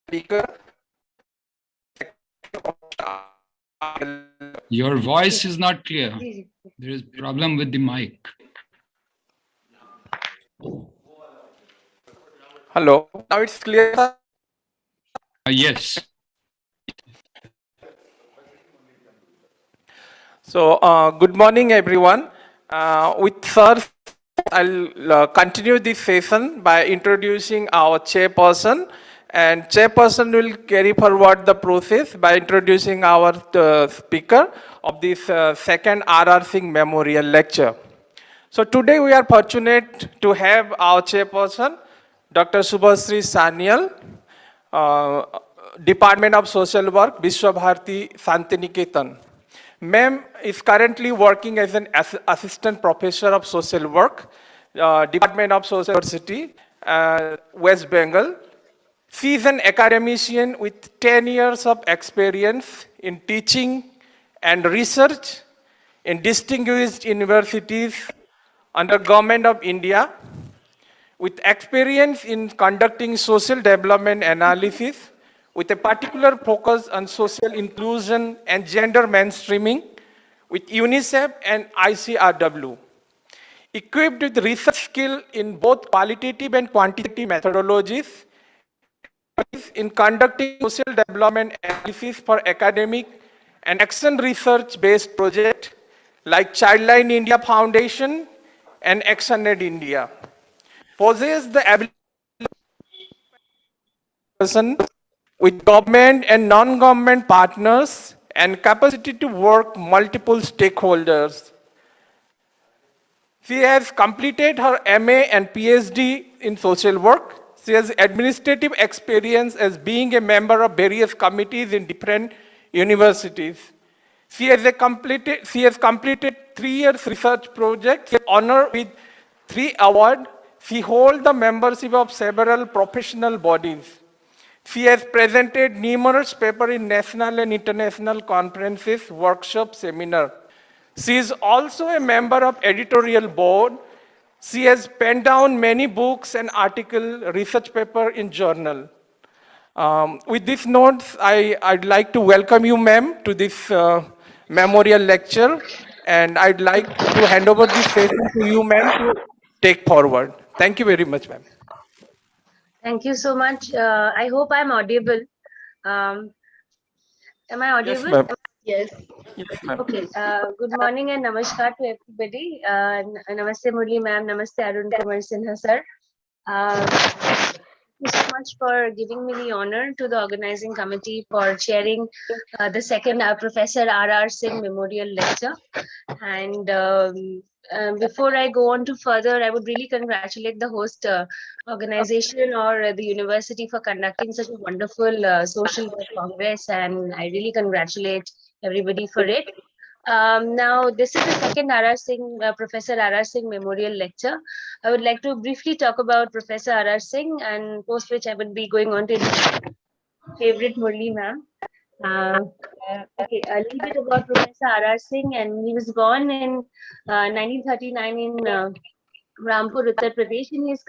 speaker. Your voice is not clear. There is problem with the mic. Hello, now it's clear. Yes. So, good morning, everyone. With Sir, I'll continue this session by introducing our chairperson, and chairperson will carry forward the process by introducing our speaker of this second R.R. Singh Memorial Lecture. So today we are fortunate to have our chairperson, Dr. Subhashree Sanyal, Department of Social Work, Vishva-Bharti, Shantiniketan. Ma'am is currently working as an assistant professor of social work, Department of Social University, West Bengal. She is an academician with 10 years of experience in teaching and research in distinguished universities under Government of India, with experience in conducting social development analysis with a particular focus on social inclusion and gender mainstreaming with UNICEF and ICRW. Equipped with research skill in both qualitative and quantitative methodologies, in conducting social development analysis for academic and action research-based projects like Childline India Foundation and ActionAid India. Possess the ability with government and non-government partners and capacity to work multiple stakeholders. She has completed her MA and PhD in social work. She has administrative experience as being a member of various committees in different universities. She has completed 3 years research projects, honored with 3 awards. She holds the membership of several professional bodies. She has presented numerous papers in national and international conferences, workshops, seminars. She is also a member of editorial board. She has penned down many books and articles, research paper in journal. With these notes, I'd like to welcome you, ma'am, to this memorial lecture, and I'd like to hand over this session to you, ma'am, to take forward. Thank you very much, ma'am. Thank you so much. I hope I'm audible. Am I audible? Yes, ma'am. Yes. Yes, ma'am. Okay. Good morning and namaskar to everybody. Namaste Murli ma'am. Namaste Arun Kumar Sinha sir. Thank you so much for giving me the honor to the organizing committee for chairing the second Professor R.R. Singh Memorial Lecture. And before I go on to further, I would really congratulate the host organization or the university for conducting such a wonderful social work congress, and I really congratulate everybody for it. Now, this is the second R.R. Singh, Professor R.R. Singh Memorial Lecture. I would like to briefly talk about Professor R.R. Singh, and post which I would be going on to favorite Murli ma'am. Okay, a little bit about Professor R.R. Singh, and he was born in 1939 in Rampur, Uttar Pradesh, and he has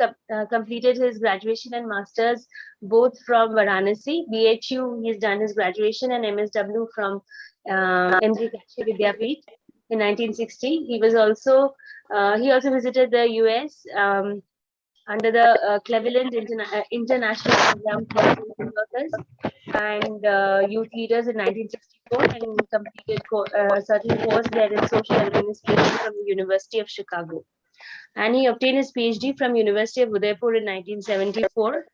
completed his graduation and masters both from Varanasi, BHU. He has done his graduation and MSW from MG Kashi Vidyapeeth in 1960. He also visited the US under the Cleveland International Program for Social Workers and Youth Leaders in 1964, and completed a certain course there in social administration from the University of Chicago. And he obtained his PhD from University of Udaipur in 1974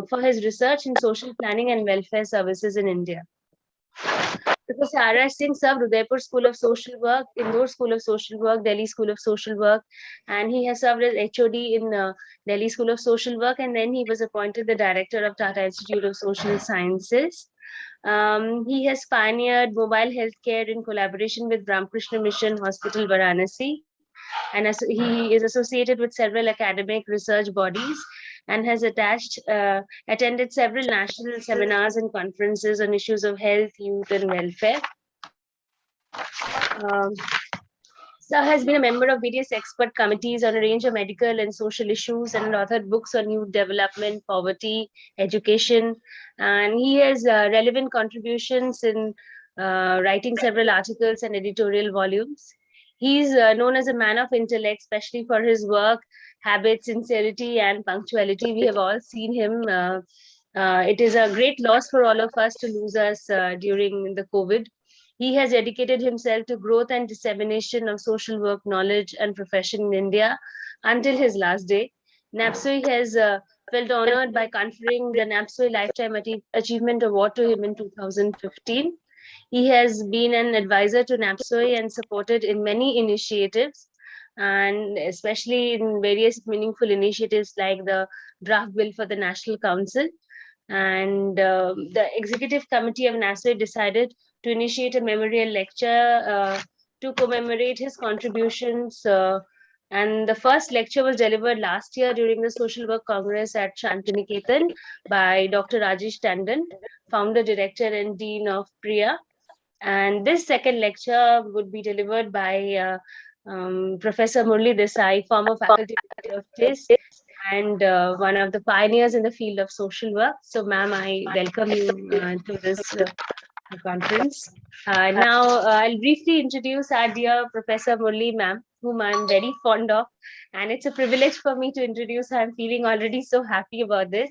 for his research in social planning and welfare services in India. Professor R.R. Singh served Udaipur School of Social Work, Indore School of Social Work, Delhi School of Social Work, and he has served as HOD in Delhi School of Social Work, and then he was appointed the director of Tata Institute of Social Sciences. He has pioneered mobile healthcare in collaboration with Ramakrishna Mission Hospital, Varanasi, and he is associated with several academic research bodies and has attended several national seminars and conferences on issues of health, youth, and welfare. Sir has been a member of various expert committees on a range of medical and social issues and authored books on youth development, poverty, education, and he has relevant contributions in writing several articles and editorial volumes. He's known as a man of intellect, especially for his work, habits, sincerity, and punctuality. We have all seen him. It is a great loss for all of us to lose us during the COVID. He has dedicated himself to growth and dissemination of social work knowledge and profession in India until his last day. NAPSOI has felt honored by conferring the NAPSOI Lifetime Achievement Award to him in 2015. He has been an advisor to NAPSOI and supported in many initiatives, and especially in various meaningful initiatives like the draft bill for the National Council. And the executive committee of NAPSOI decided to initiate a memorial lecture to commemorate his contributions. And the first lecture was delivered last year during the Social Work Congress at Shantiniketan by Dr. Rajesh Tandon, founder, director, and dean of PRIA. And this second lecture would be delivered by Professor Murli Desai, former faculty member of TIS and one of the pioneers in the field of social work. So, ma'am, I welcome you to this conference. Now, I'll briefly introduce our dear Professor Murli, ma'am, whom I'm very fond of. And it's a privilege for me to introduce her. I'm feeling already so happy about this.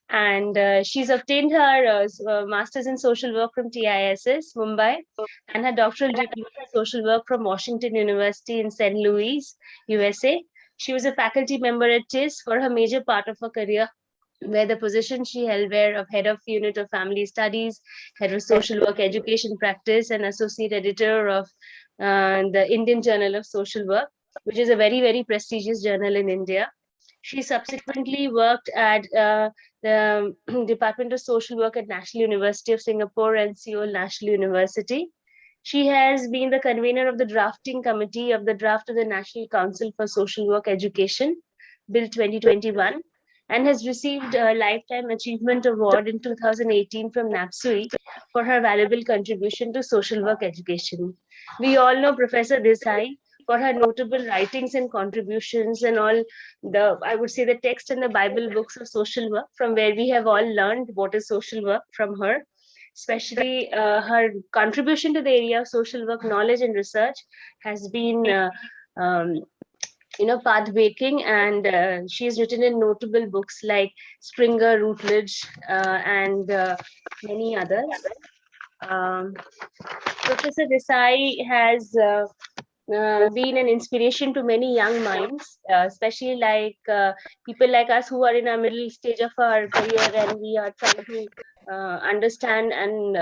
And she's obtained her master's in social work from TISS, Mumbai, and her doctoral degree in social work from Washington University in St. Louis, USA. She was a faculty member at TIS for her major part of her career, where the position she held were of head of unit of family studies, head of social work education practice, and associate editor of the Indian Journal of Social Work, which is a very, very prestigious journal in India. She subsequently worked at the Department of Social Work at National University of Singapore and Seoul National University. She has been the convener of the drafting committee of the draft of the National Council for Social Work Education, Bill 2021, and has received a Lifetime Achievement Award in 2018 from NAPSOI for her valuable contribution to social work education. We all know Professor Desai for her notable writings and contributions and all the, I would say, the text and the Bible books of social work, from where we have all learned what is social work from her. Especially her contribution to the area of social work knowledge and research has been path-breaking, and she has written in notable books like Springer, Routledge, and many others. Professor Desai has been an inspiration to many young minds, especially like people like us who are in our middle stage of our career and we are trying to understand and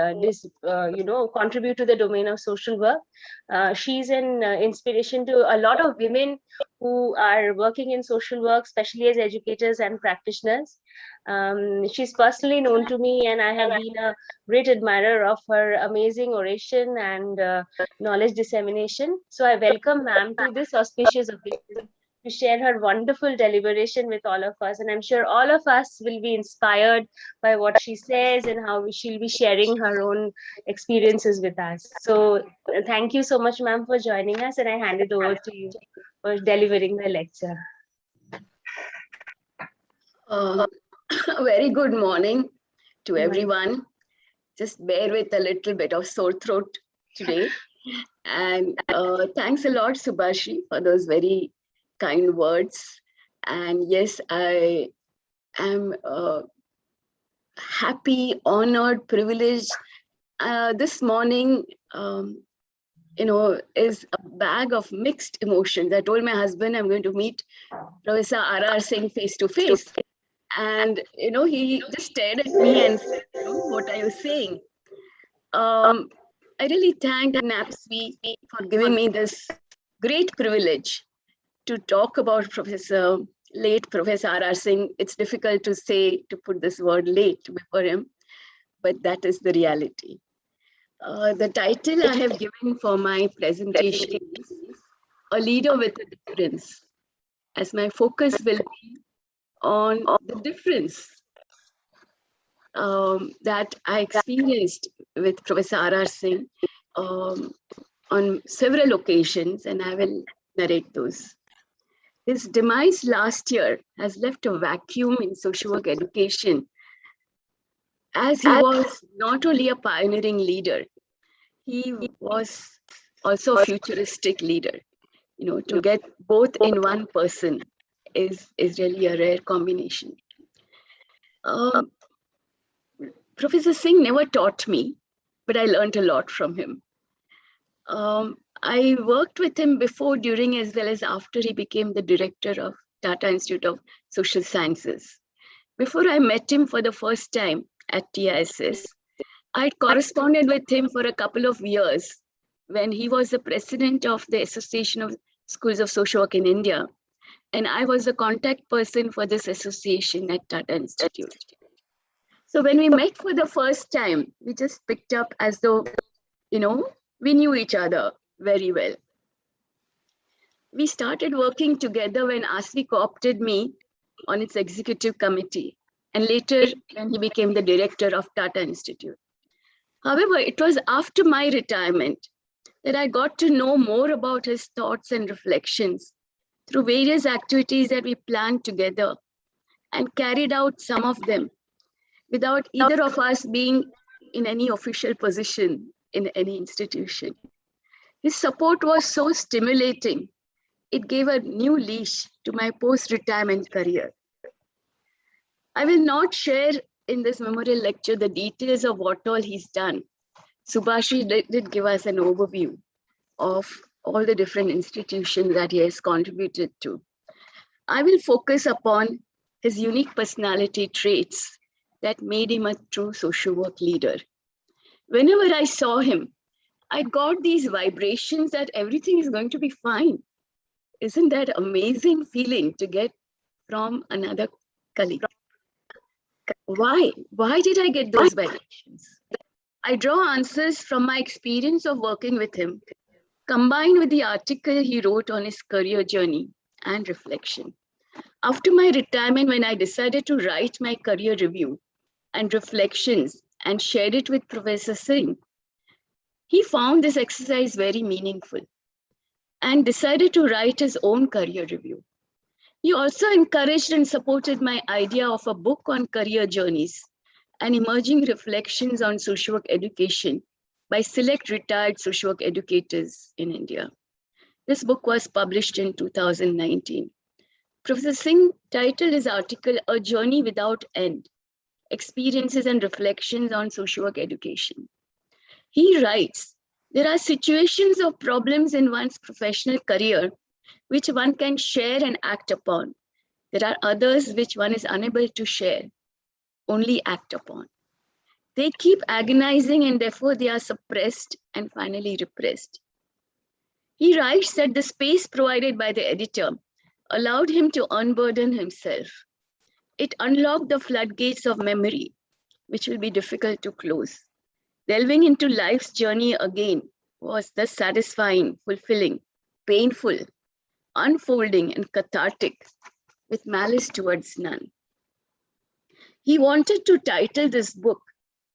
contribute to the domain of social work. She's an inspiration to a lot of women who are working in social work, especially as educators and practitioners. She's personally known to me, and I have been a great admirer of her amazing oration and knowledge dissemination. So I welcome ma'am to this auspicious occasion to share her wonderful deliberation with all of us. And I'm sure all of us will be inspired by what she says and how she'll be sharing her own experiences with us. So thank you so much, ma'am, for joining us. And I hand it over to you for delivering the lecture. Very good morning to everyone. Just bear with a little bit of sore throat today. And thanks a lot, Subhashree, for those very kind words. And yes, I am happy, honored, privileged. This morning, is a bag of mixed emotions. I told my husband I'm going to meet Professor R.R. Singh face to face. And, he just stared at me and said, what are you saying? I really thank NAPSOI for giving me this great privilege to talk about late Professor R.R. Singh. It's difficult to put this word late before him, but that is the reality. The title I have given for my presentation is A Leader with a Difference, as my focus will be on the difference that I experienced with Professor R.R. Singh on several occasions, and I will narrate those. His demise last year has left a vacuum in social work education, as he was not only a pioneering leader, he was also a futuristic leader. You know, to get both in one person is really a rare combination. Professor Singh never taught me, but I learned a lot from him. I worked with him before, during, as well as after he became the director of Tata Institute of Social Sciences. Before I met him for the first time at TISS, I corresponded with him for a couple of years when he was the president of the Association of Schools of Social Work in India. And I was the contact person for this association at Tata Institute. So when we met for the first time, we just picked up as though, you know, we knew each other very well. We started working together when ASVI co-opted me on its executive committee, and later when he became the director of Tata Institute. However, it was after my retirement that I got to know more about his thoughts and reflections through various activities that we planned together and carried out some of them without either of us being in any official position in any institution. His support was so stimulating. It gave a new leash to my post-retirement career. I will not share in this memorial lecture the details of what all he's done. Subhashree did give us an overview of all the different institutions that he has contributed to. I will focus upon his unique personality traits that made him a true social work leader. Whenever I saw him, I got these vibrations that everything is going to be fine. Isn't that amazing feeling to get from another colleague? Why? Why did I get those vibrations? I draw answers from my experience of working with him, combined with the article he wrote on his career journey and reflection. After my retirement, when I decided to write my career review and reflections and shared it with Professor Singh, he found this exercise very meaningful and decided to write his own career review. He also encouraged and supported my idea of a book on career journeys and emerging reflections on social work education by select retired social work educators in India. This book was published in 2019. Professor Singh titled his article, "A Journey Without End, Experiences and Reflections on Social Work Education." He writes, there are situations or problems in one's professional career which one can share and act upon. There are others which one is unable to share, only act upon. They keep agonizing and therefore they are suppressed and finally repressed. He writes that the space provided by the editor allowed him to unburden himself. It unlocked the floodgates of memory, which will be difficult to close. Delving into life's journey again was thus satisfying, fulfilling, painful, unfolding, and cathartic, with malice towards none. He wanted to title this book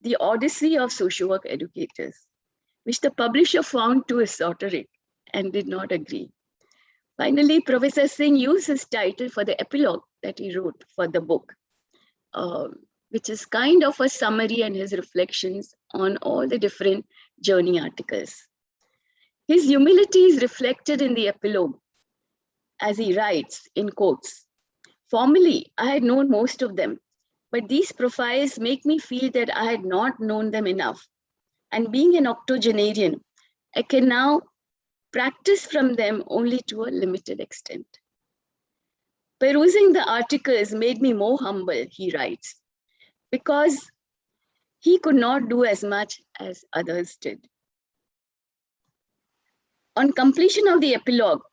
The Odyssey of Social Work Educators, which the publisher found too esoteric and did not agree. Finally, Professor Singh used his title for the epilogue that he wrote for the book, which is kind of a summary and his reflections on all the different journey articles. His humility is reflected in the epilogue as he writes in quotes, "Formerly, I had known most of them, but these profiles make me feel that I had not known them enough. And being an octogenarian, I can now practice from them only to a limited extent." Perusing the articles made me more humble, he writes, because he could not do as much as others did. On completion of the epilogue,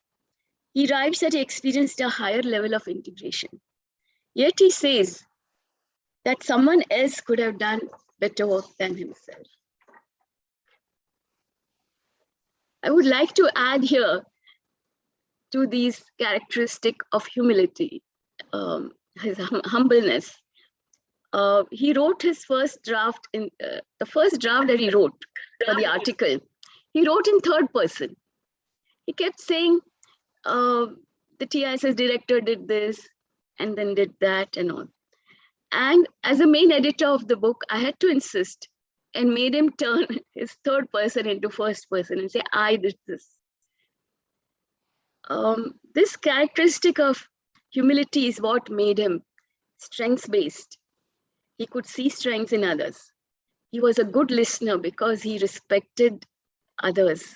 he writes that he experienced a higher level of integration. Yet he says that someone else could have done better work than himself. I would like to add here to these characteristics of humility, his humbleness. He wrote his first draft, the first draft that he wrote for the article. He wrote in third person. He kept saying, the TISS director did this and then did that and all. And as a main editor of the book, I had to insist and made him turn his third person into first person and say, I did this. This characteristic of humility is what made him strengths-based. He could see strengths in others. He was a good listener because he respected others.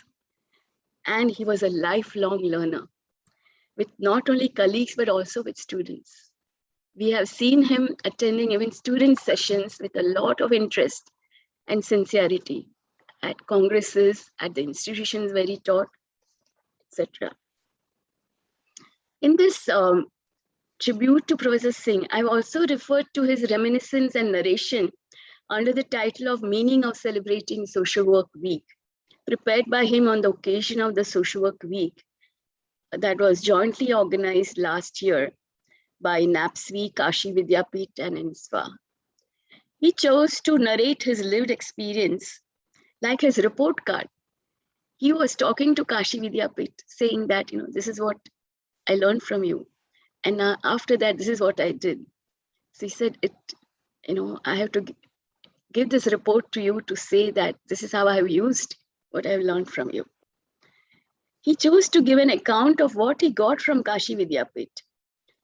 And he was a lifelong learner with not only colleagues, but also with students. We have seen him attending even student sessions with a lot of interest and sincerity at congresses, at the institutions where he taught, etc. In this tribute to Professor Singh, I've also referred to his reminiscence and narration under the title of Meaning of Celebrating Social Work Week, prepared by him on the occasion of the Social Work Week that was jointly organized last year by NAPSWI, Kashi Vidyapith, and INSWA. He chose to narrate his lived experience like his report card. He was talking to Kashi Vidyapith, saying that, this is what I learned from you. And after that, this is what I did. So he said, I have to give this report to you to say that this is how I have used what I've learned from you. He chose to give an account of what he got from Kashi Vidyapith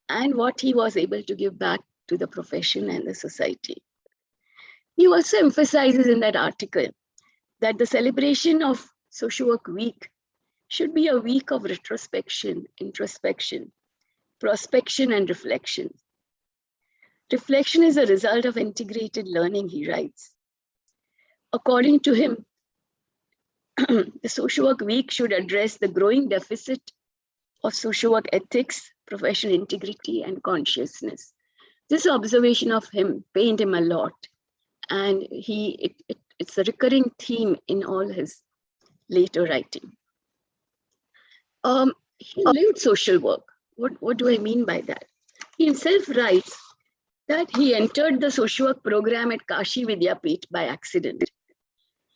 and what he was able to give back to the profession and the society. He also emphasizes in that article that the celebration of Social Work Week should be a week of retrospection, introspection, prospection, and reflection. Reflection is a result of integrated learning, he writes. According to him, the Social Work Week should address the growing deficit of social work ethics, professional integrity, and consciousness. This observation of him pained him a lot, and it's a recurring theme in all his later writing. He lived social work. What do I mean by that? He himself writes that he entered the social work program at Kashi Vidyapith by accident.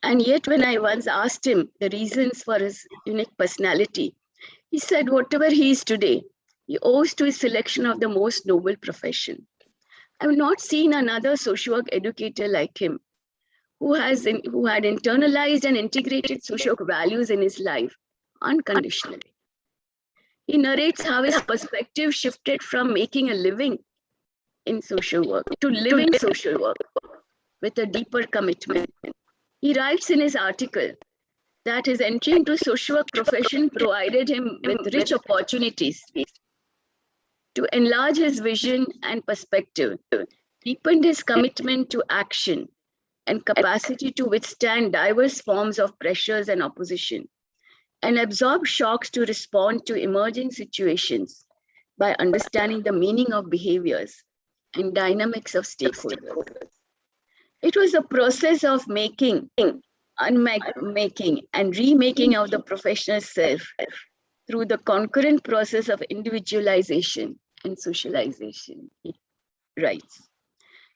And yet when I once asked him the reasons for his unique personality, he said whatever he is today, he owes to his selection of the most noble profession. I have not seen another social work educator like him who had internalized and integrated social work values in his life unconditionally. He narrates how his perspective shifted from making a living in social work to living social work with a deeper commitment. He writes in his article that his entry into social work profession provided him with rich opportunities to enlarge his vision and perspective, deepened his commitment to action and capacity to withstand diverse forms of pressures and opposition, and absorb shocks to respond to emerging situations by understanding the meaning of behaviors and dynamics of stakeholders. It was a process of making, unmaking, and remaking of the professional self through the concurrent process of individualization and socialization, he writes.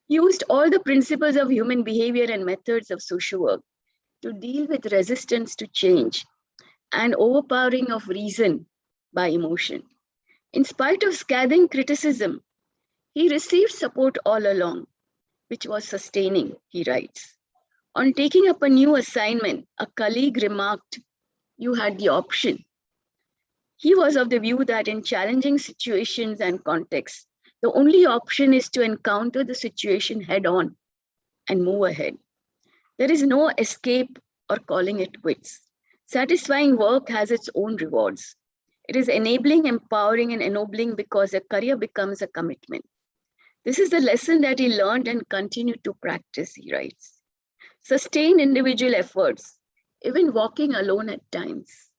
He used all the principles of human behavior and methods of social work to deal with resistance to change and overpowering of reason by emotion. In spite of scathing criticism, he received support all along, which was sustaining, he writes. On taking up a new assignment, a colleague remarked, "You had the option." He was of the view that in challenging situations and contexts, the only option is to encounter the situation head on and move ahead. There is no escape or calling it quits. Satisfying work has its own rewards. It is enabling, empowering, and ennobling because a career becomes a commitment. This is the lesson that he learned and continued to practice, he writes. Sustained individual efforts, even walking alone at times.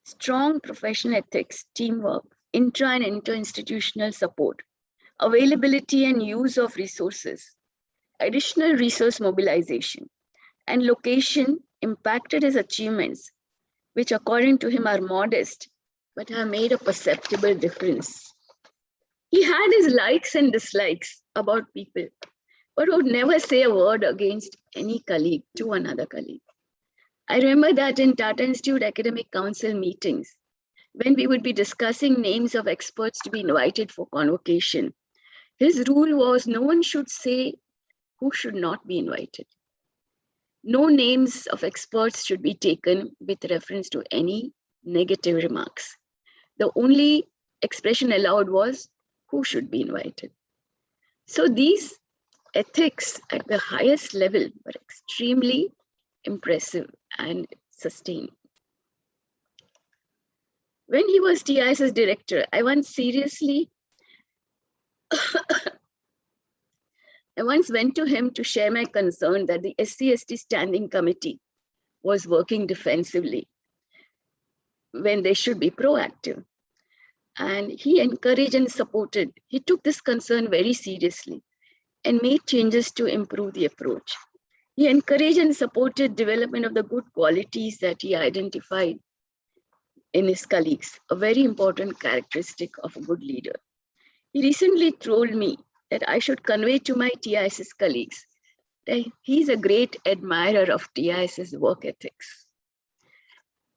Strong professional ethics, teamwork, intra and inter-institutional support, availability and use of resources, additional resource mobilization, and location impacted his achievements, which according to him are modest, but have made a perceptible difference. He had his likes and dislikes about people, but would never say a word against any colleague to another colleague. I remember that in Tata Institute Academic Council meetings, when we would be discussing names of experts to be invited for convocation, his rule was no one should say who should not be invited. No names of experts should be taken with reference to any negative remarks. The only expression allowed was who should be invited. So these ethics at the highest level were extremely impressive and sustained. When he was TIS's director, I once went to him to share my concern that the SC/ST Standing Committee was working defensively when they should be proactive. And he encouraged and supported. He took this concern very seriously and made changes to improve the approach. He encouraged and supported development of the good qualities that he identified in his colleagues, a very important characteristic of a good leader. He recently told me that I should convey to my TIS's colleagues that he's a great admirer of TIS's work ethics.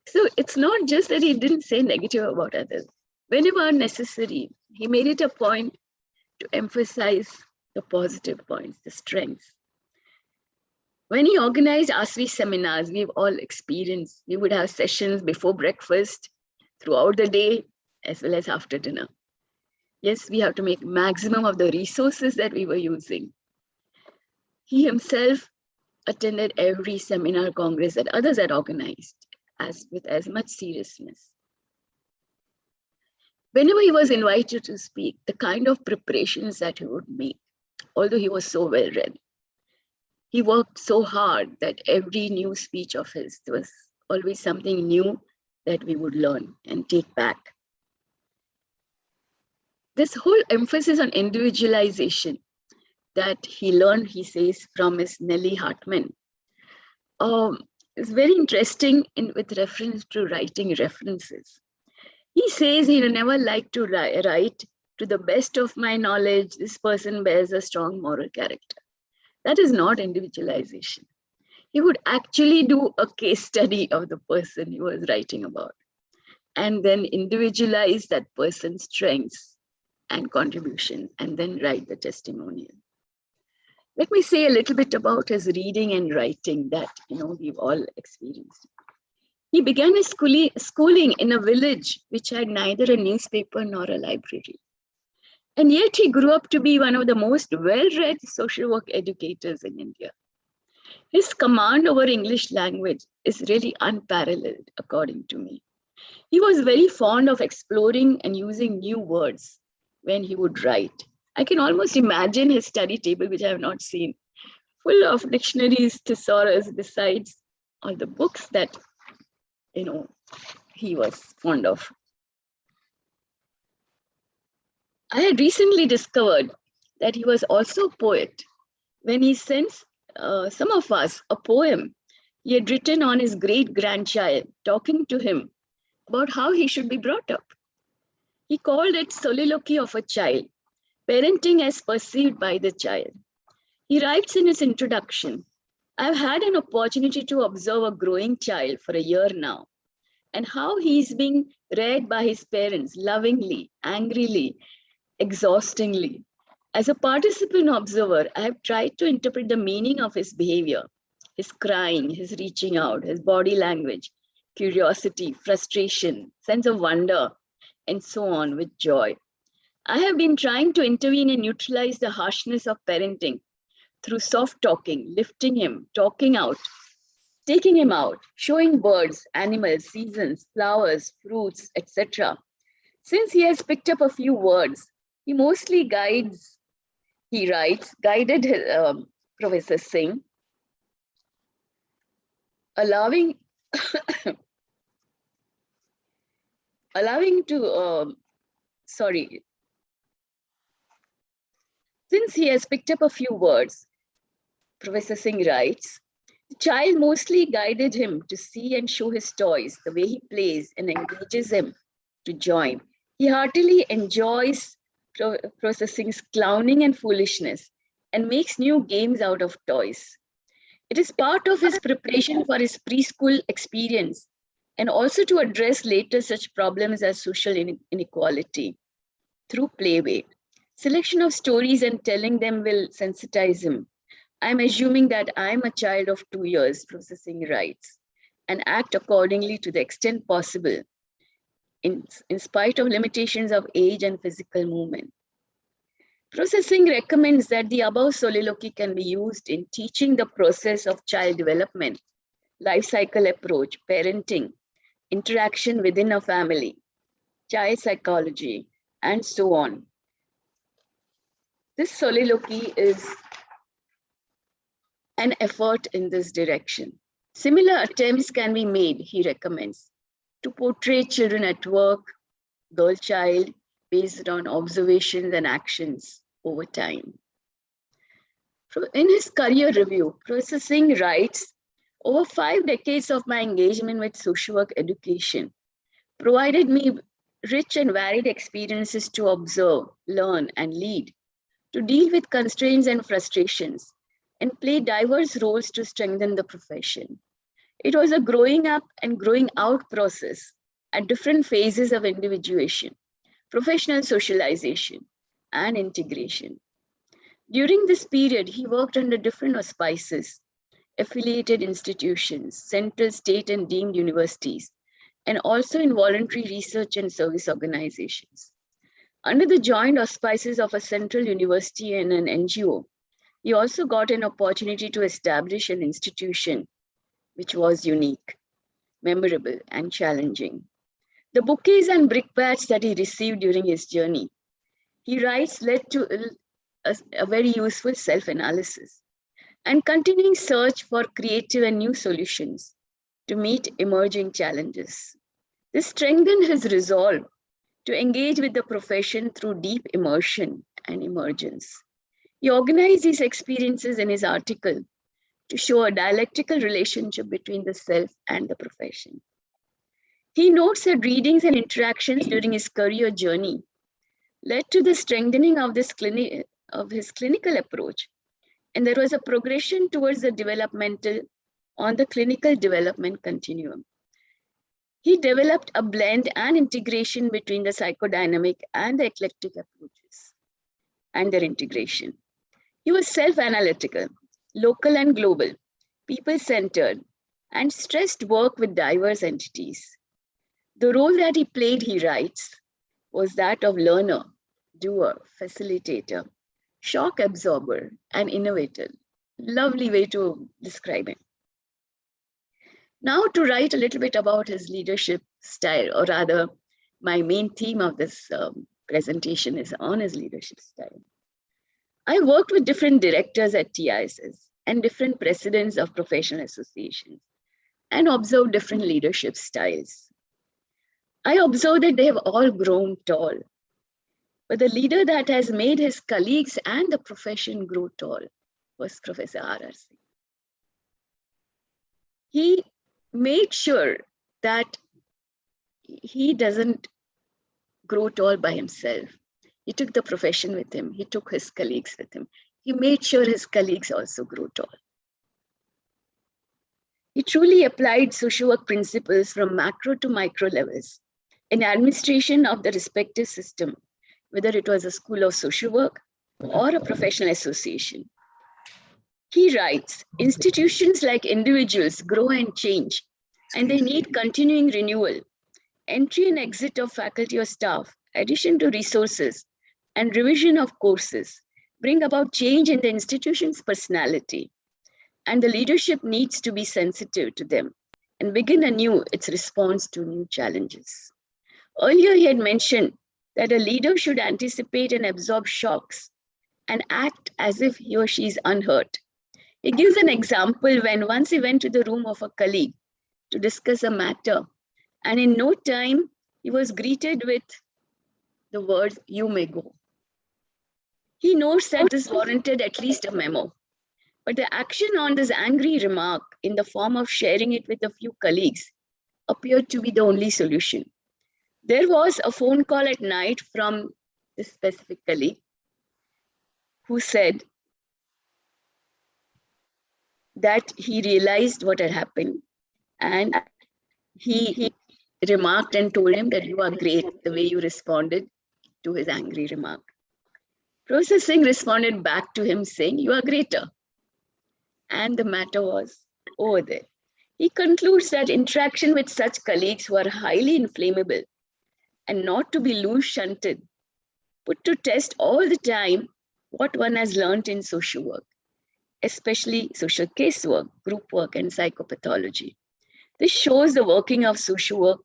So it's not just that he didn't say negative about others. Whenever necessary, he made it a point to emphasize the positive points, the strengths. When he organized ASVI seminars, we've all experienced, we would have sessions before breakfast, throughout the day, as well as after dinner. Yes, we have to make maximum of the resources that we were using. He himself attended every seminar congress that others had organized with as much seriousness. Whenever he was invited to speak, the kind of preparations that he would make, although he was so well read, he worked so hard that every new speech of his, there was always something new that we would learn and take back. This whole emphasis on individualization that he learned, he says, from Miss Nellie Hartman, is very interesting with reference to writing references. He says he would never like to write, to the best of my knowledge, this person bears a strong moral character. That is not individualization. He would actually do a case study of the person he was writing about and then individualize that person's strengths and contribution and then write the testimonial. Let me say a little bit about his reading and writing that we've all experienced. He began his schooling in a village which had neither a newspaper nor a library. And yet he grew up to be one of the most well-read social work educators in India. His command over English language is really unparalleled, according to me. He was very fond of exploring and using new words when he would write. I can almost imagine his study table, which I have not seen, full of dictionaries, thesaurus, besides all the books that he was fond of. I had recently discovered that he was also a poet when he sent some of us a poem he had written on his great-grandchild, talking to him about how he should be brought up. He called it Soliloquy of a Child, Parenting as Perceived by the Child. He writes in his introduction, I've had an opportunity to observe a growing child for a year now, and how he's being reared by his parents lovingly, angrily, exhaustingly. As a participant observer, I have tried to interpret the meaning of his behavior, his crying, his reaching out, his body language, curiosity, frustration, sense of wonder, and so on with joy. I have been trying to intervene and neutralize the harshness of parenting through soft talking, lifting him, talking out, taking him out, showing birds, animals, seasons, flowers, fruits, etc. Since he has picked up a few words, he mostly guided Professor Singh, allowing Since he has picked up a few words, Professor Singh writes, the child mostly guided him to see and show his toys, the way he plays and engages him to join. He heartily enjoys Professor Singh's clowning and foolishness and makes new games out of toys. It is part of his preparation for his preschool experience and also to address later such problems as social inequality through playway. Selection of stories and telling them will sensitize him. I'm assuming that I'm a child of 2 years, processing rights, and act accordingly to the extent possible in spite of limitations of age and physical movement. Processing recommends that the above soliloquy can be used in teaching the process of child development, life cycle approach, parenting, interaction within a family, child psychology, and so on. This soliloquy is an effort in this direction. Similar attempts can be made, he recommends, to portray children at work, girl child, based on observations and actions over time. In his career review, Professor Singh writes, over 5 decades of my engagement with social work education provided me rich and varied experiences to observe, learn, and lead, to deal with constraints and frustrations, and play diverse roles to strengthen the profession. It was a growing up and growing out process at different phases of individuation, professional socialization, and integration. During this period, he worked under different auspices, affiliated institutions, central, state, and deemed universities, and also in voluntary research and service organizations. Under the joint auspices of a central university and an NGO, he also got an opportunity to establish an institution which was unique, memorable, and challenging. The bouquets and brickbats that he received during his journey, he writes, led to a very useful self-analysis and continuing search for creative and new solutions to meet emerging challenges. This strengthened his resolve to engage with the profession through deep immersion and emergence. He organized these experiences in his article to show a dialectical relationship between the self and the profession. He notes that readings and interactions during his career journey led to the strengthening of his clinical approach, and there was a progression towards the developmental on the clinical development continuum. He developed a blend and integration between the psychodynamic and the eclectic approaches and their integration. He was self-analytical, local and global, people-centered, and stressed work with diverse entities. The role that he played, he writes, was that of learner, doer, facilitator, shock absorber, and innovator. Lovely way to describe him. Now to write a little bit about his leadership style, or rather, my main theme of this presentation is on his leadership style. I worked with different directors at TISS and different presidents of professional associations and observed different leadership styles. I observed that they have all grown tall, but the leader that has made his colleagues and the profession grow tall was Professor R.R. Singh. He made sure that he doesn't grow tall by himself. He took the profession with him. He took his colleagues with him. He made sure his colleagues also grew tall. He truly applied social work principles from macro to micro levels in administration of the respective system, whether it was a school of social work or a professional association. He writes, institutions like individuals grow and change, and they need continuing renewal, entry and exit of faculty or staff, addition to resources, and revision of courses bring about change in the institution's personality, and the leadership needs to be sensitive to them and begin anew its response to new challenges. Earlier, he had mentioned that a leader should anticipate and absorb shocks and act as if he or she is unhurt. He gives an example when once he went to the room of a colleague to discuss a matter, and in no time, he was greeted with the words, "You may go." He notes that this warranted at least a memo, but the action on this angry remark in the form of sharing it with a few colleagues appeared to be the only solution. There was a phone call at night from this specific colleague who said, that he realized what had happened, and he remarked and told him that you are great the way you responded to his angry remark. Professor Singh responded back to him saying, you are greater. And the matter was over there. He concludes that interaction with such colleagues who are highly inflammable and not to be loose shunted, put to test all the time what one has learned in social work, especially social case work, group work, and psychopathology. This shows the working of social work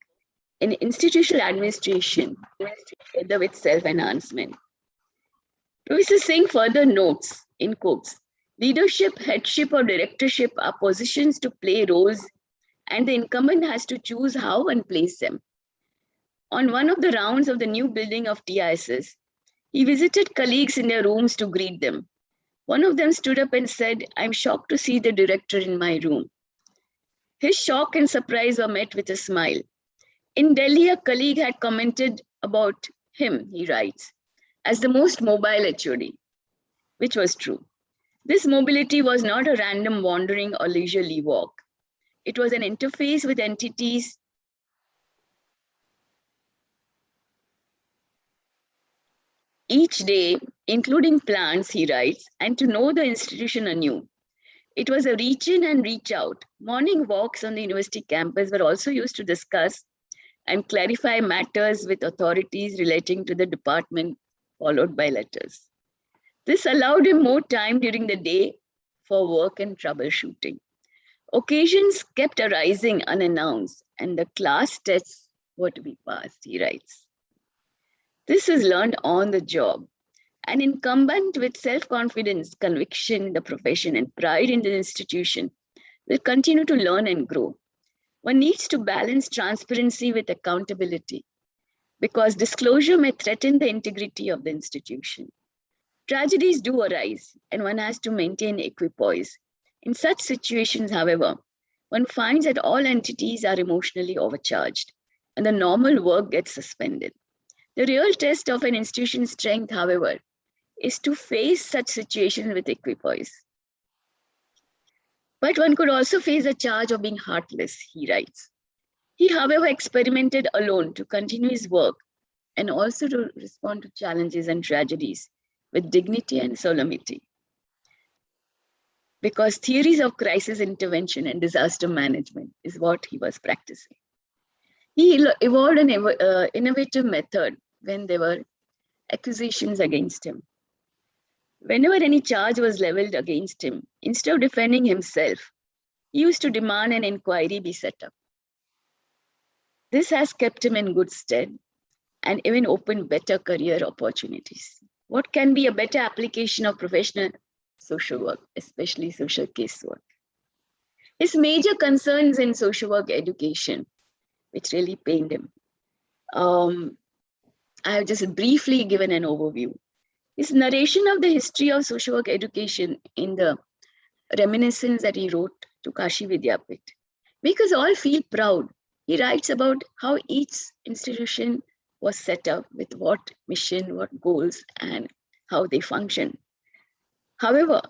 in institutional administration together with self-enhancement. Professor Singh further notes, in quotes, leadership, headship, or directorship are positions to play roles, and the incumbent has to choose how one plays them. On one of the rounds of the new building of TISS, he visited colleagues in their rooms to greet them. One of them stood up and said, I'm shocked to see the director in my room. His shock and surprise were met with a smile. In Delhi, a colleague had commented about him, he writes, as the most mobile HOD, which was true. This mobility was not a random wandering or leisurely walk. It was an interface with entities each day, including plants, he writes, and to know the institution anew. It was a reach in and reach out. Morning walks on the university campus were also used to discuss and clarify matters with authorities relating to the department, followed by letters. This allowed him more time during the day for work and troubleshooting. Occasions kept arising unannounced, and the class tests were to be passed, he writes. This is learned on the job. An incumbent with self-confidence, conviction in the profession, and pride in the institution will continue to learn and grow. One needs to balance transparency with accountability, because disclosure may threaten the integrity of the institution. Tragedies do arise, and one has to maintain equipoise. In such situations, however, one finds that all entities are emotionally overcharged, and the normal work gets suspended. The real test of an institution's strength, however, is to face such situations with equipoise. But one could also face the charge of being heartless, he writes. He, however, experimented alone to continue his work and also to respond to challenges and tragedies with dignity and solemnity. Because theories of crisis intervention and disaster management is what he was practicing. He evolved an innovative method when there were accusations against him. Whenever any charge was leveled against him, instead of defending himself, he used to demand an inquiry be set up. This has kept him in good stead and even opened better career opportunities. What can be a better application of professional social work, especially social case work? His major concerns in social work education, which really pained him. I have just briefly given an overview. His narration of the history of social work education in the reminiscence that he wrote to Kashi Vidyapit make us all feel proud. He writes about how each institution was set up with what mission, what goals, and how they function. However,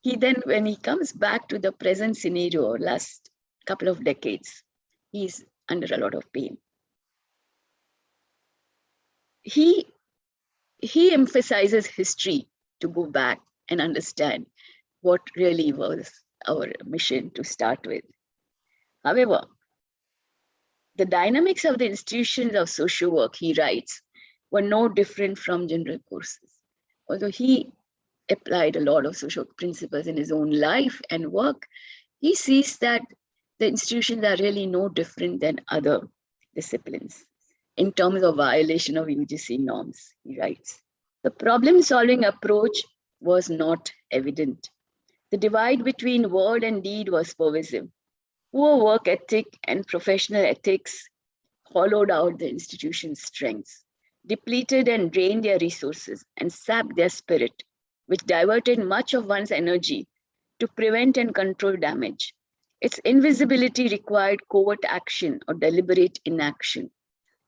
he then, when he comes back to the present scenario, last couple of decades, he's under a lot of pain. He emphasizes history to go back and understand what really was our mission to start with. However, the dynamics of the institutions of social work, he writes, were no different from general courses. Although he applied a lot of social principles in his own life and work, he sees that the institutions are really no different than other disciplines in terms of violation of UGC norms, he writes. The problem-solving approach was not evident. The divide between word and deed was pervasive. Poor work ethic and professional ethics hollowed out the institution's strengths, depleted and drained their resources, and sapped their spirit, which diverted much of one's energy to prevent and control damage. Its invisibility required covert action or deliberate inaction,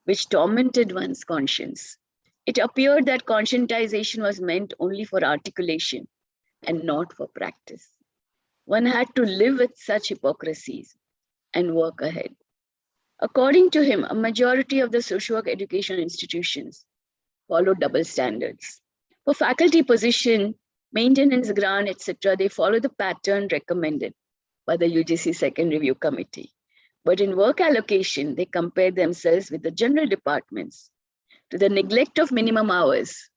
which tormented one's conscience. It appeared that conscientization was meant only for articulation and not for practice. One had to live with such hypocrisies and work ahead. According to him, a majority of the social work education institutions follow double standards. For faculty position, maintenance grant, etc., they follow the pattern recommended by the UGC Second Review Committee. But in work allocation, they compare themselves with the general departments. To the neglect of minimum hours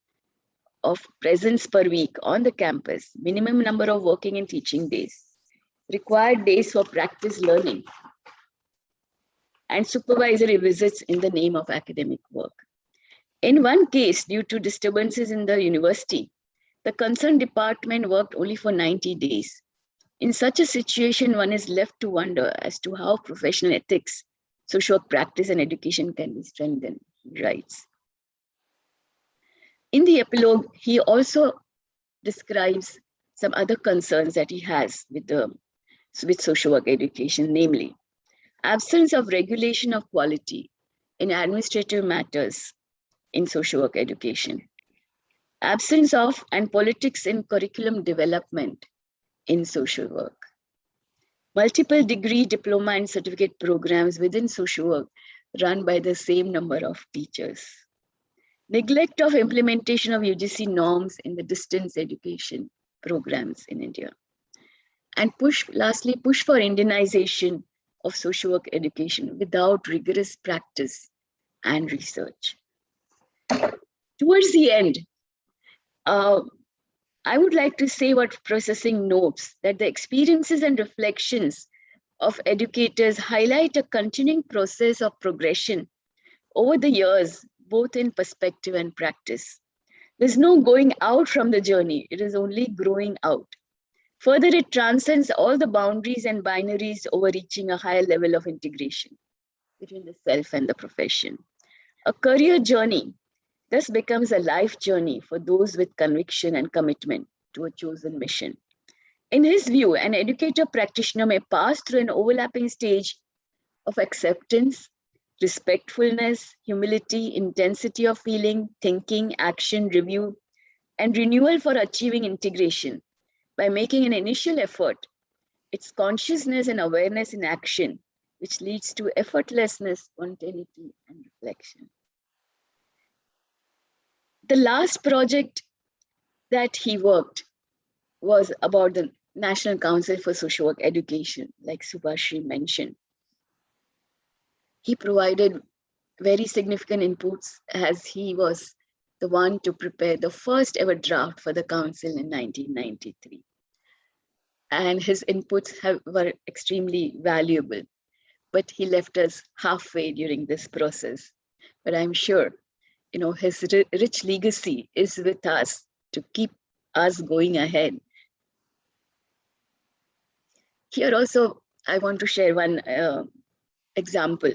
of presence per week on the campus, minimum number of working and teaching days, required days for practice learning, and supervisory visits in the name of academic work. In one case, due to disturbances in the university, the concerned department worked only for 90 days. In such a situation, one is left to wonder as to how professional ethics, social work practice, and education can be strengthened, he writes. In the epilogue, he also describes some other concerns that he has with social work education, namely, absence of regulation of quality in administrative matters in social work education, absence of and politics in curriculum development in social work, multiple degree, diploma, and certificate programs within social work run by the same number of teachers, neglect of implementation of UGC norms in the distance education programs in India, and lastly, push for Indianization of social work education without rigorous practice and research. Towards the end, I would like to say what processing notes that the experiences and reflections of educators highlight a continuing process of progression over the years, both in perspective and practice. There's no going out from the journey, it is only growing out. Further, it transcends all the boundaries and binaries over reaching a higher level of integration between the self and the profession. A career journey thus becomes a life journey for those with conviction and commitment to a chosen mission. In his view, an educator practitioner may pass through an overlapping stage of acceptance, respectfulness, humility, intensity of feeling, thinking, action, review, and renewal for achieving integration by making an initial effort. It's consciousness and awareness in action, which leads to effortlessness, spontaneity, and reflection. The last project that he worked was about the National Council for Social Work Education, like Subhashree mentioned. He provided very significant inputs as he was the one to prepare the first ever draft for the council in 1993. And his inputs were extremely valuable, but he left us halfway during this process. But I'm sure, his rich legacy is with us to keep us going ahead. Here also, I want to share one example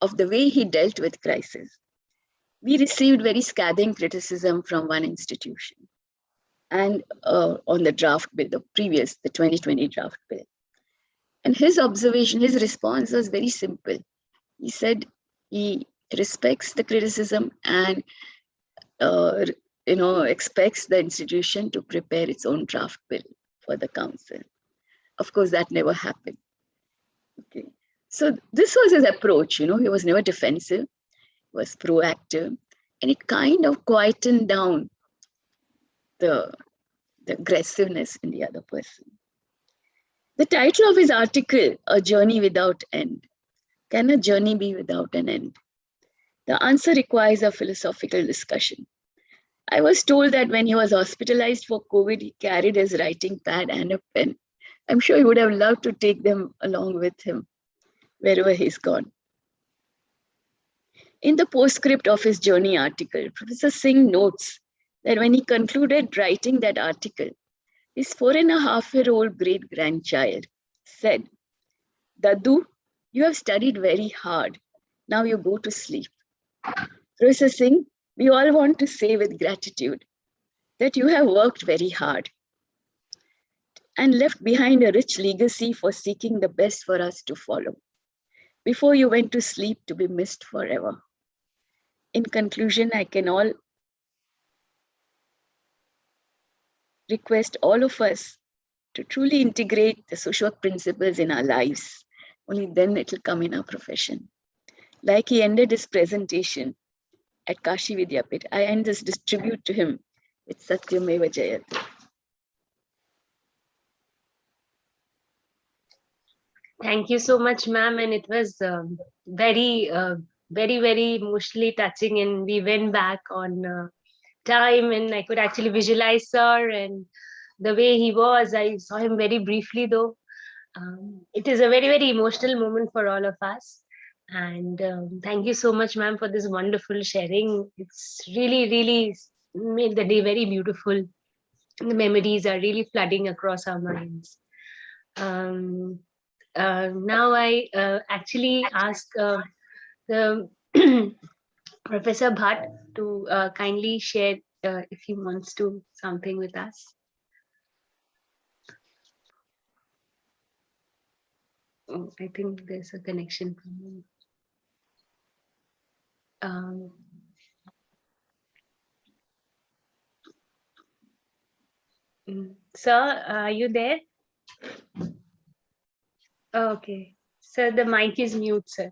of the way he dealt with crisis. We received very scathing criticism from one institution and on the draft bill, the 2020 draft bill. And his observation, his response was very simple. He said he respects the criticism and expects the institution to prepare its own draft bill for the council. Of course, that never happened. Okay, so this was his approach. He was never defensive, he was proactive, and it kind of quietened down the aggressiveness in the other person. The title of his article, A Journey Without End. Can a journey be without an end? The answer requires a philosophical discussion. I was told that when he was hospitalized for COVID, he carried his writing pad and a pen. I'm sure he would have loved to take them along with him wherever he's gone. In the postscript of his journey article, Professor Singh notes that when he concluded writing that article, his 4.5-year-old great-grandchild said, "Dadu, you have studied very hard. Now you go to sleep." Professor Singh, we all want to say with gratitude that you have worked very hard and left behind a rich legacy for seeking the best for us to follow. Before you went to sleep to be missed forever. In conclusion, I can request all of us to truly integrate the social work principles in our lives. Only then it will come in our profession. Like he ended his presentation at Kashi Vidyapit, I end this tribute to him with Satyameva Jayate. Thank you so much, ma'am. And it was very, very emotionally touching. And we went back on time, and I could actually visualize sir and the way he was. I saw him very briefly, though. It is a very, very emotional moment for all of us. And thank you so much, ma'am, for this wonderful sharing. It's really, really made the day very beautiful. The memories are really flooding across our minds. Now I actually ask the Professor Bhatt to kindly share if he wants to something with us. Oh, I think there's a connection problem. Sir, are you there? Okay. Sir, the mic is mute, sir.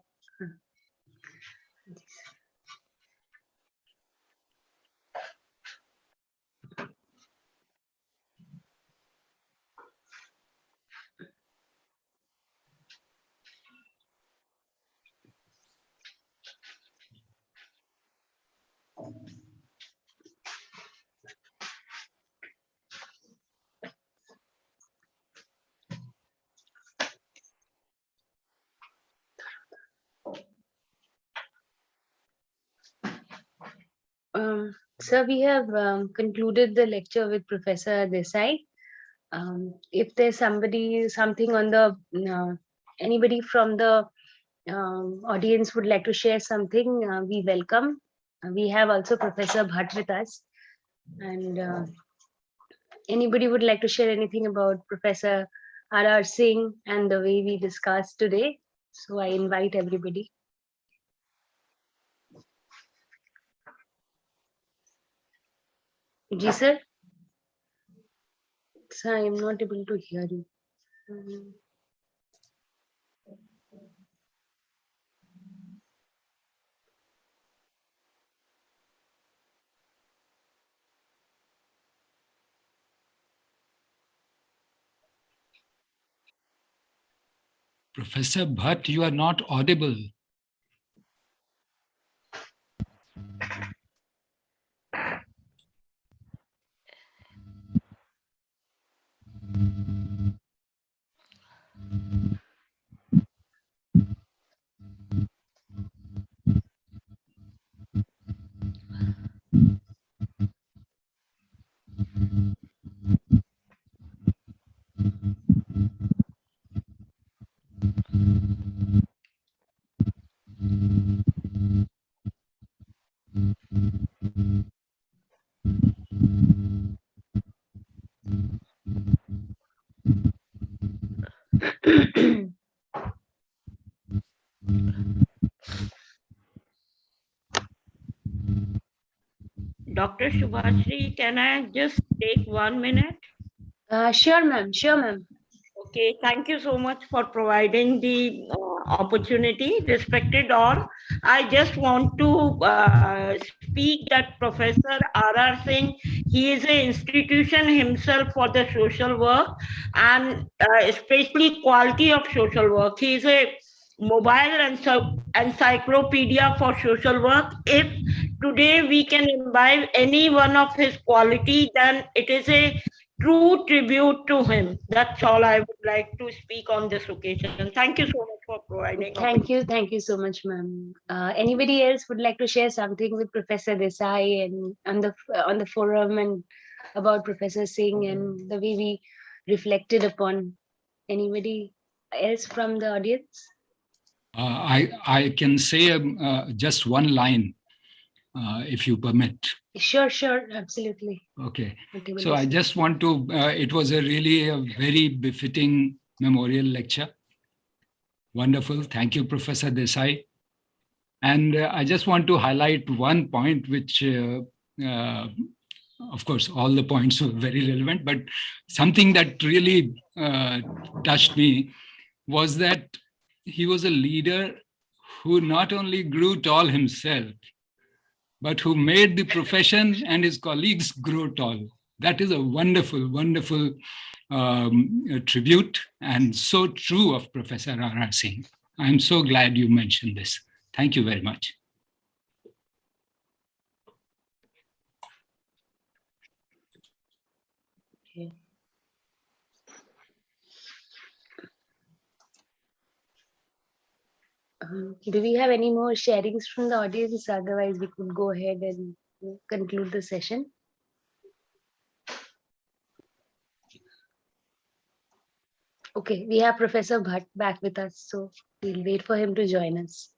Sir, we have concluded the lecture with Professor Desai. If there's something on the, anybody from the audience would like to share something, we welcome. We have also Professor Bhatt with us. And anybody would like to share anything about Professor R.R. Singh and the way we discussed today? So I invite everybody. Ji, sir? Sir, I am not able to hear you. Professor Bhatt, you are not audible. Dr. Subhashree, can I just take 1 minute? Sure, ma'am. Sure, ma'am. Okay, thank you so much for providing the opportunity. Respected all, I just want to speak that Professor R.R. Singh, he is an institution himself for the social work and especially quality of social work. He is a mobile encyclopedia for social work. If today we can imbibe any one of his quality, then it is a true tribute to him. That's all I would like to speak on this occasion. Thank you so much for providing. Thank you so much, ma'am. Anybody else would like to share something with Professor Desai and on the forum and about Professor Singh and the way we reflected upon? Anybody else from the audience? I can say just one line, if you permit. Sure, absolutely. Okay. So I just want to, it was really a very befitting memorial lecture. Wonderful. Thank you, Professor Desai. And I just want to highlight one point which of course, all the points were very relevant, but something that really touched me was that he was a leader who not only grew tall himself, but who made the profession and his colleagues grow tall. That is a wonderful, wonderful tribute, and so true of Professor R.R. Singh. I'm so glad you mentioned this. Thank you very much. Okay. Do we have any more sharings from the audience? Otherwise, we could go ahead and conclude the session. Okay, we have Professor Bhatt back with us, so we'll wait for him to join us.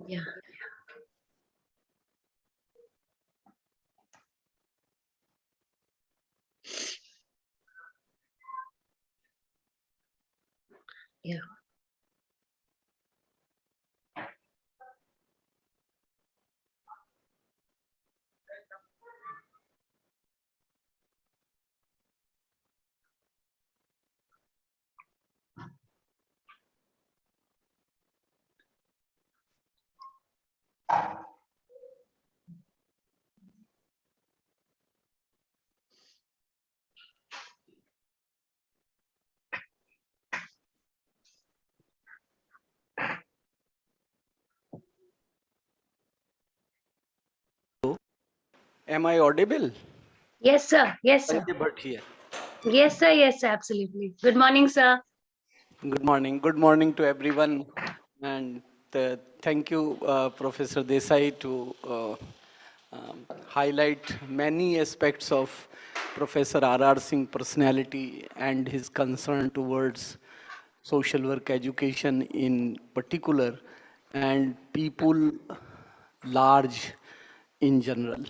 Yeah. Yeah. Am I audible? Yes, sir. Yes, sir. Sanjay Bhatt here. Yes, sir. Yes, sir. Absolutely. Good morning, sir. Good morning. Good morning to everyone. And thank you, Professor Desai, to highlight many aspects of Professor R.R. Singh personality and his concern towards social work education in particular and people large in general.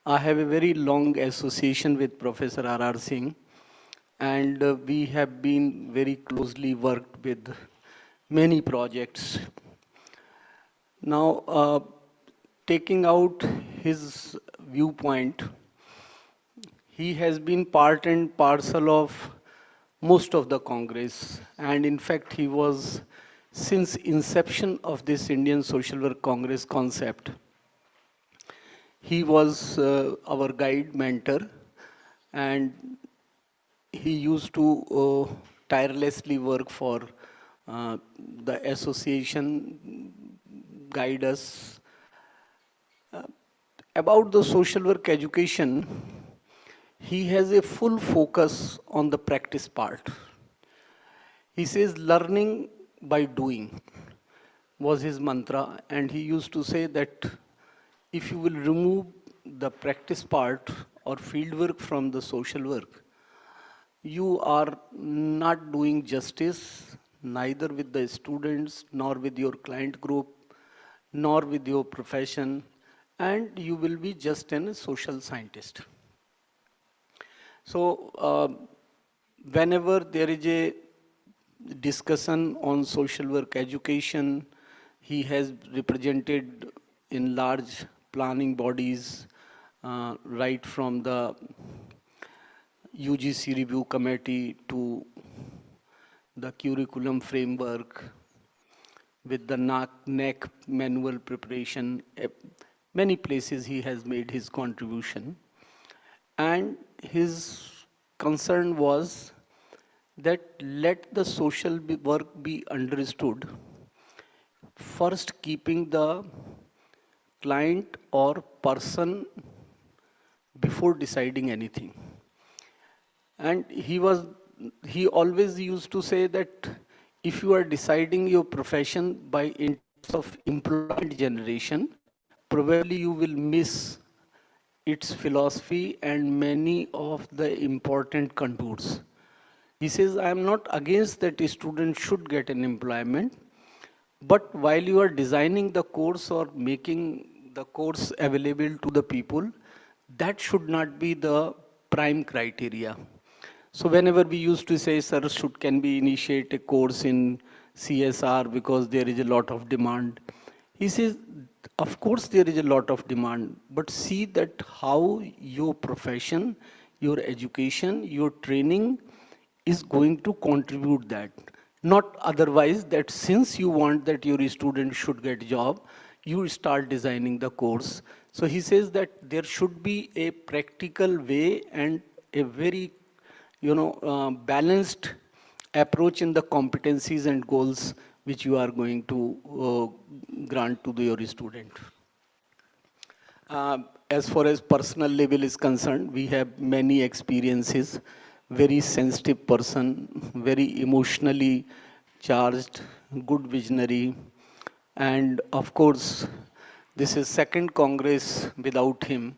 I have a very long association with Professor R.R. Singh, and we have been very closely worked with many projects. Now, taking out his viewpoint, he has been part and parcel of most of the Congress, and in fact, he was since inception of this Indian Social Work Congress concept. He was our guide mentor, and he used to tirelessly work for the association, guide us. About the social work education, he has a full focus on the practice part. He says learning by doing was his mantra, and he used to say that if you will remove the practice part or field work from the social work, you are not doing justice neither with the students, nor with your client group, nor with your profession, and you will be just a social scientist. So, whenever there is a discussion on social work education, he has represented in large planning bodies, right from the UGC review committee to the curriculum framework with the NEC manual preparation. Many places he has made his contribution. And his concern was that let the social work be understood, first keeping the client or person before deciding anything. And he always used to say that if you are deciding your profession by in terms of employment generation, probably you will miss its philosophy and many of the important contours. He says, I am not against that a student should get an employment, but while you are designing the course or making the course available to the people, that should not be the prime criteria. So whenever we used to say, sir, can we initiate a course in CSR because there is a lot of demand? He says, of course there is a lot of demand, but see that how your profession, your education, your training is going to contribute that. Not otherwise that since you want that your student should get job, you start designing the course. So he says that there should be a practical way and a very balanced approach in the competencies and goals which you are going to grant to your student. As far as personal level is concerned, we have many experiences. Very sensitive person, very emotionally charged, good visionary, and of course, this is second Congress without him,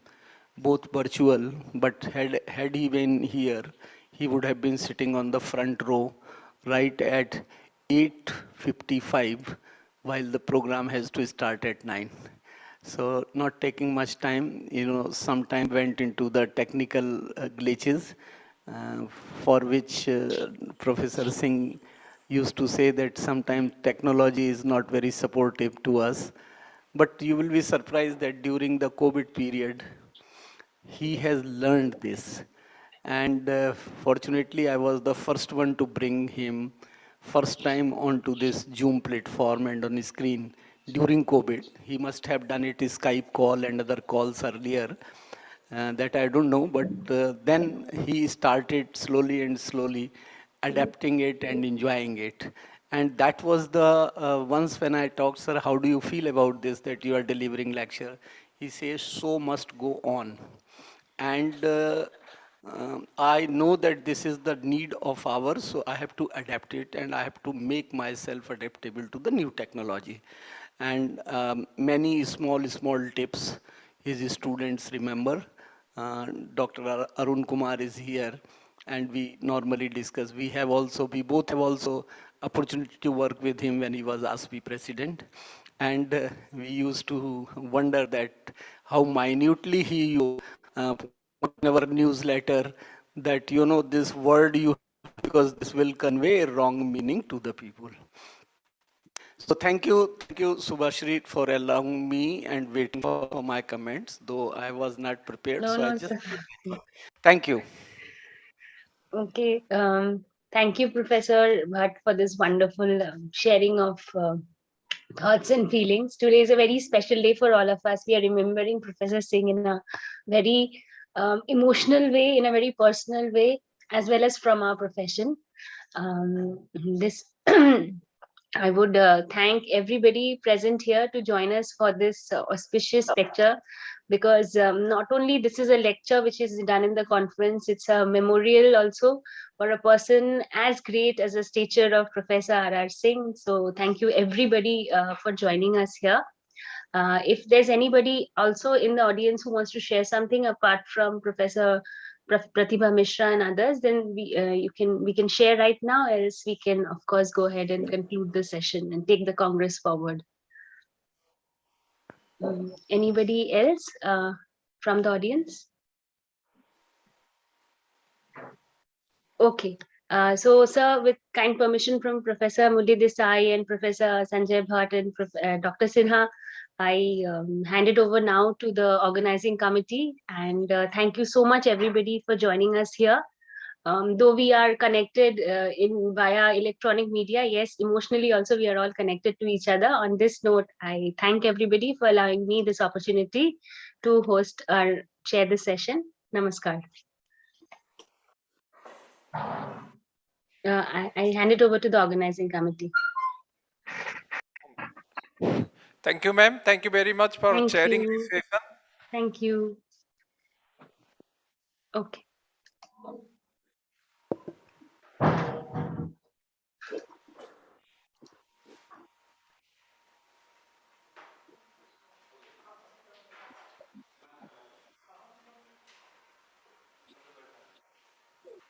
both virtual, but had he been here, he would have been sitting on the front row right at 8:55 while the program has to start at 9. So not taking much time, some time went into the technical glitches, for which Professor Singh used to say that sometimes technology is not very supportive to us. But you will be surprised that during the COVID period, he has learned this. And fortunately, I was the first one to bring him first time onto this Zoom platform and on his screen during COVID. He must have done it Skype call and other calls earlier. That I don't know, but then he started slowly and slowly adapting it and enjoying it. And that was the once when I talked, sir, how do you feel about this, that you are delivering lecture? He says, so must go on. And I know that this is the need of ours, so I have to adapt it and I have to make myself adaptable to the new technology. And many small tips his students remember. Dr. Arun Kumar is here, and we normally discuss. We both have also opportunity to work with him when he was ASPI president. And we used to wonder that how minutely he used in our newsletter that, this word you, because this will convey a wrong meaning to the people. So thank you, Subhashree, for allowing me and waiting for my comments, though I was not prepared. No, So I no, just, sir. thank you. Okay. Thank you, Professor Bhatt, for this wonderful sharing of thoughts and feelings. Today is a very special day for all of us. We are remembering Professor Singh in a very emotional way, in a very personal way, as well as from our profession. This I would thank everybody present here to join us for this auspicious lecture, because not only this is a lecture which is done in the conference, it's a memorial also for a person as great as the stature of Professor R.R. Singh. So thank you everybody for joining us here. If there's anybody also in the audience who wants to share something apart from Professor Pratibha Mishra and others, then we can share right now, else we can of course go ahead and conclude the session and take the Congress forward. Anybody else from the audience? Okay. So, sir, with kind permission from Professor Murli Desai and Professor Sanjay Bhatt and Dr. Sinha, I hand it over now to the organizing committee. And thank you so much, everybody, for joining us here. Though we are connected in via electronic media, yes, emotionally also we are all connected to each other. On this note, I thank everybody for allowing me this opportunity to host or chair this session. Namaskar. I hand it over to the organizing committee. Thank you, ma'am. Thank you very much for Thank chairing you. this session. Thank you. Okay.